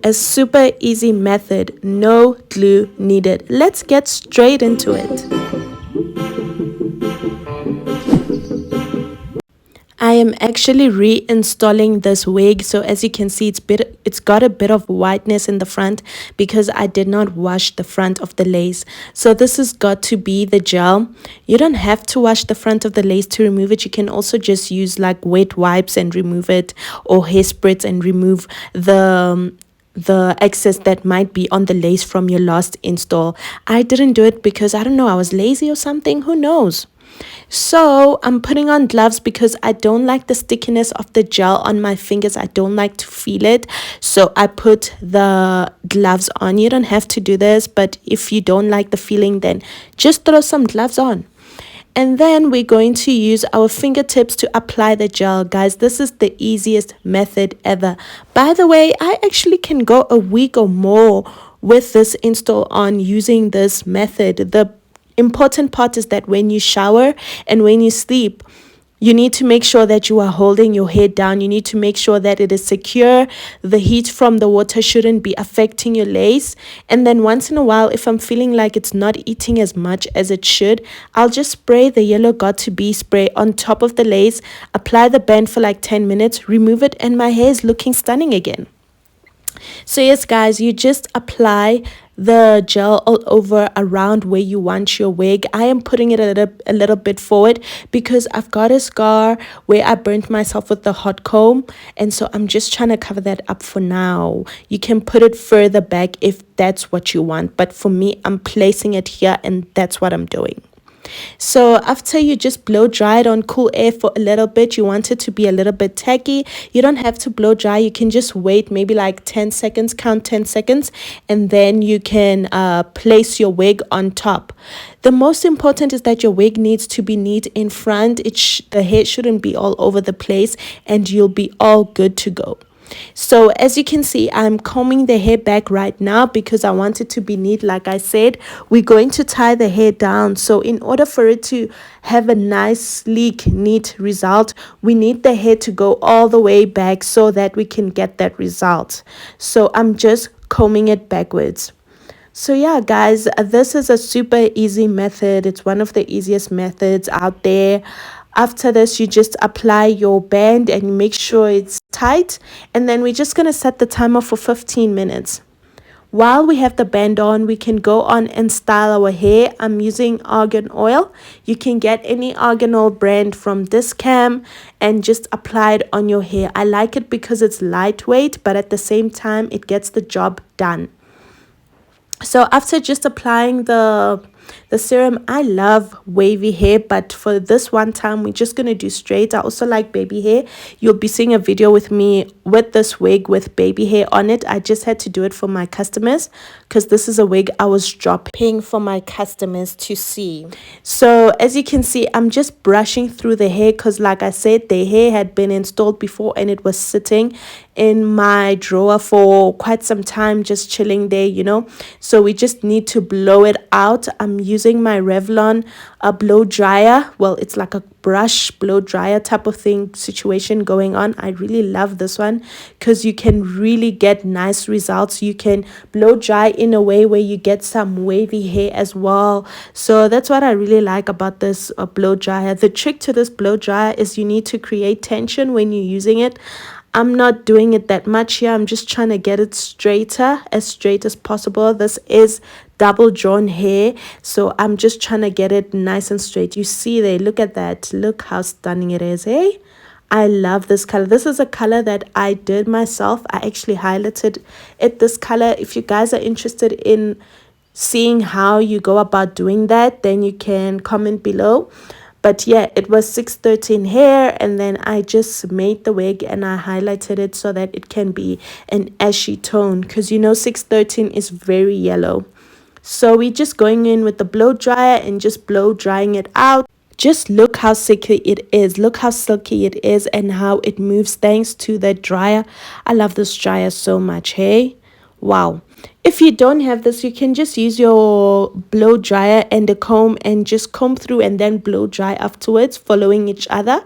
A super easy method, no glue needed. Let's get straight into it. I am actually reinstalling this wig, so as you can see it's got a bit of whiteness in the front because I did not wash the front of the lace. So this has got to be the gel. You don't have to wash the front of the lace to remove it. You can also just use like wet wipes and remove it, or hair spritz and remove the excess that might be on the lace from your last install. I didn't do it because I don't know, I was lazy or something, who knows. So I'm putting on gloves because I don't like the stickiness of the gel on my fingers. I don't like to feel it. So I put the gloves on. You don't have to do this, but if you don't like the feeling, then just throw some gloves on. And then we're going to use our fingertips to apply the gel. Guys, this is the easiest method ever. By the way, I actually can go a week or more with this install on using this method. The important part is that when you shower and when you sleep, you need to make sure that you are holding your head down. You need to make sure that it is secure. The heat from the water shouldn't be affecting your lace. And then once in a while, if I'm feeling like it's not eating as much as it should, I'll just spray the yellow got to be spray on top of the lace, apply the band for like 10 minutes, remove it, and my hair is looking stunning again. So yes, guys, you just apply the gel all over around where you want your wig. I am putting it a little bit forward because I've got a scar where I burnt myself with the hot comb, and so I'm just trying to cover that up for now. You can put it further back if that's what you want, but for me, I'm placing it here, and that's what I'm doing. So after you just blow dry it on cool air for a little bit, you want it to be a little bit tacky. You don't have to blow dry. You can just wait maybe like 10 seconds, count 10 seconds, and then you can place your wig on top. The most important is that your wig needs to be neat in front. The hair shouldn't be all over the place, and you'll be all good to go. So as you can see, I'm combing the hair back right now because I want it to be neat. Like I said, we're going to tie the hair down. So in order for it to have a nice, sleek, neat result, we need the hair to go all the way back so that we can get that result. So I'm just combing it backwards. So yeah, guys, this is a super easy method. It's one of the easiest methods out there. After this, you just apply your band and make sure it's tight. And then we're just going to set the timer for 15 minutes. While we have the band on, we can go on and style our hair. I'm using argan oil. You can get any argan oil brand from Discam and just apply it on your hair. I like it because it's lightweight, but at the same time, it gets the job done. So after just applying the serum, I love wavy hair, but for this one time we're just going to do straight. I also like baby hair. You'll be seeing a video with me with this wig with baby hair on it. I just had to do it for my customers because this is a wig I was dropping for my customers to see. So as you can see, I'm just brushing through the hair because like I said, the hair had been installed before and it was sitting in my drawer for quite some time, just chilling there, you know. So we just need to blow it out. I'm using my Revlon blow dryer. Well, it's like a brush blow dryer type of thing situation going on. I really love this one because you can really get nice results. You can blow dry in a way where you get some wavy hair as well. So that's what I really like about this blow dryer. The trick to this blow dryer is you need to create tension when you're using it. I'm not doing it that much here. I'm just trying to get it straighter, as straight as possible. This is double drawn hair, so I'm just trying to get it nice and straight. You see there, look at that. Look how stunning it is, hey? I love this color. This is a color that I did myself. I actually highlighted it this color. If you guys are interested in seeing how you go about doing that, then you can comment below. But yeah, it was 613 hair, and then I just made the wig and I highlighted it so that it can be an ashy tone because you know 613 is very yellow. So we're just going in with the blow dryer and just blow drying it out. Just look how silky it is. Look how silky it is and how it moves thanks to the dryer. I love this dryer so much, hey? Wow. If you don't have this, you can just use your blow dryer and a comb and just comb through and then blow dry afterwards, following each other.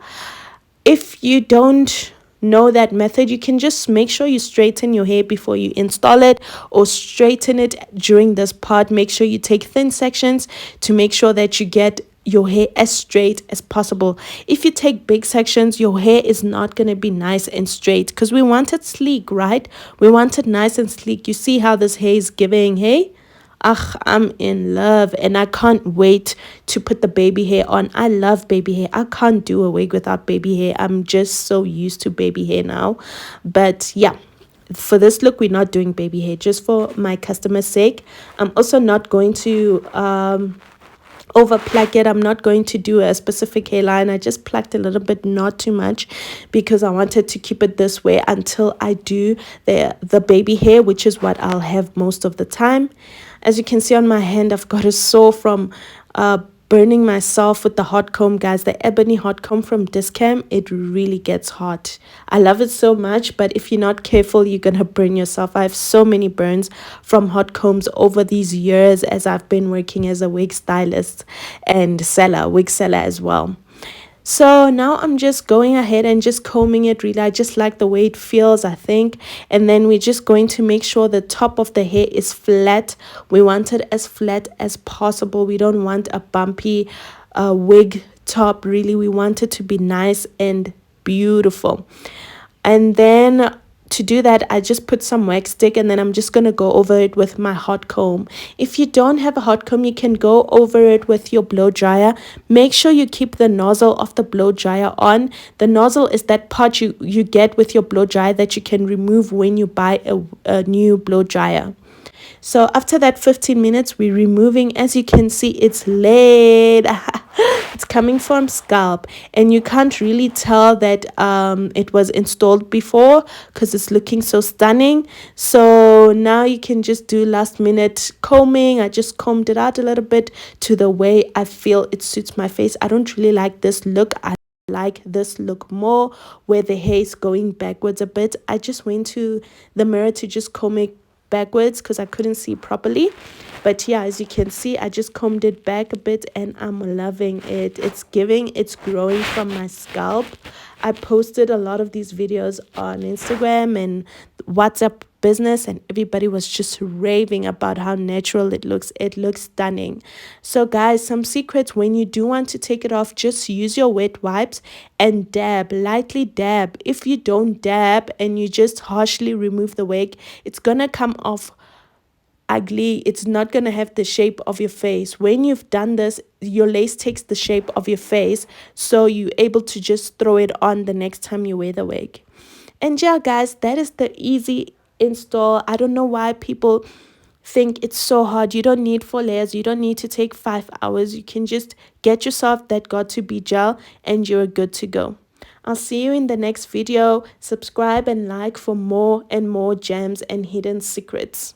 If you don't know that method, you can just make sure you straighten your hair before you install it, or straighten it during this part. Make sure you take thin sections to make sure that you get your hair as straight as possible. If you take big sections, your hair is not going to be nice and straight, because we want it sleek, right? We want it nice and sleek. You see how this hair is giving, hey? Ah, I'm in love, and I can't wait to put the baby hair on. I love baby hair. I can't do a wig without baby hair. I'm just so used to baby hair now. But yeah, for this look, we're not doing baby hair, just for my customer's sake. I'm also not going to over pluck it. I'm not going to do a specific hairline. I just plucked a little bit, not too much, because I wanted to keep it this way until I do the baby hair, which is what I'll have most of the time. As you can see on my hand, I've got a sore from burning myself with the hot comb, guys. The ebony hot comb from Discam, it really gets hot. I love it so much, but if you're not careful, you're gonna burn yourself. I have so many burns from hot combs over these years as I've been working as a wig stylist and wig seller as well. So now I'm just going ahead and just combing it. Really, I just like the way it feels, I think. And then we're just going to make sure the top of the hair is flat. We want it as flat as possible. We don't want a bumpy wig top. Really, we want it to be nice and beautiful. And then to do that, I just put some wax stick, and then I'm just going to go over it with my hot comb. If you don't have a hot comb, you can go over it with your blow dryer. Make sure you keep the nozzle of the blow dryer on. The nozzle is that part you get with your blow dryer that you can remove when you buy a new blow dryer. So after that 15 minutes, we're removing. As you can see, it's laid. It's coming from scalp, and you can't really tell that it was installed before because it's looking so stunning. So now you can just do last minute combing. I just combed it out a little bit to the way I feel it suits my face. I don't really like this look. I like this look more, where the hair is going backwards a bit. I just went to the mirror to just comb it backwards because I couldn't see properly. But yeah, as you can see, I just combed it back a bit, and I'm loving it. It's growing from my scalp. I posted a lot of these videos on Instagram and WhatsApp business, and everybody was just raving about how natural it looks. It looks stunning. So guys, some secrets: when you do want to take it off, just use your wet wipes and dab, lightly dab. If you don't dab and you just harshly remove the wig, it's gonna come off ugly. It's not going to have the shape of your face. When you've done this, your lace takes the shape of your face, so you're able to just throw it on the next time you wear the wig. And yeah, guys, that is the easy install. I don't know why people think it's so hard. You don't need 4 layers. You don't need to take 5 hours. You can just get yourself that got2b gel, and you're good to go. I'll see you in the next video. Subscribe and like for more and more gems and hidden secrets.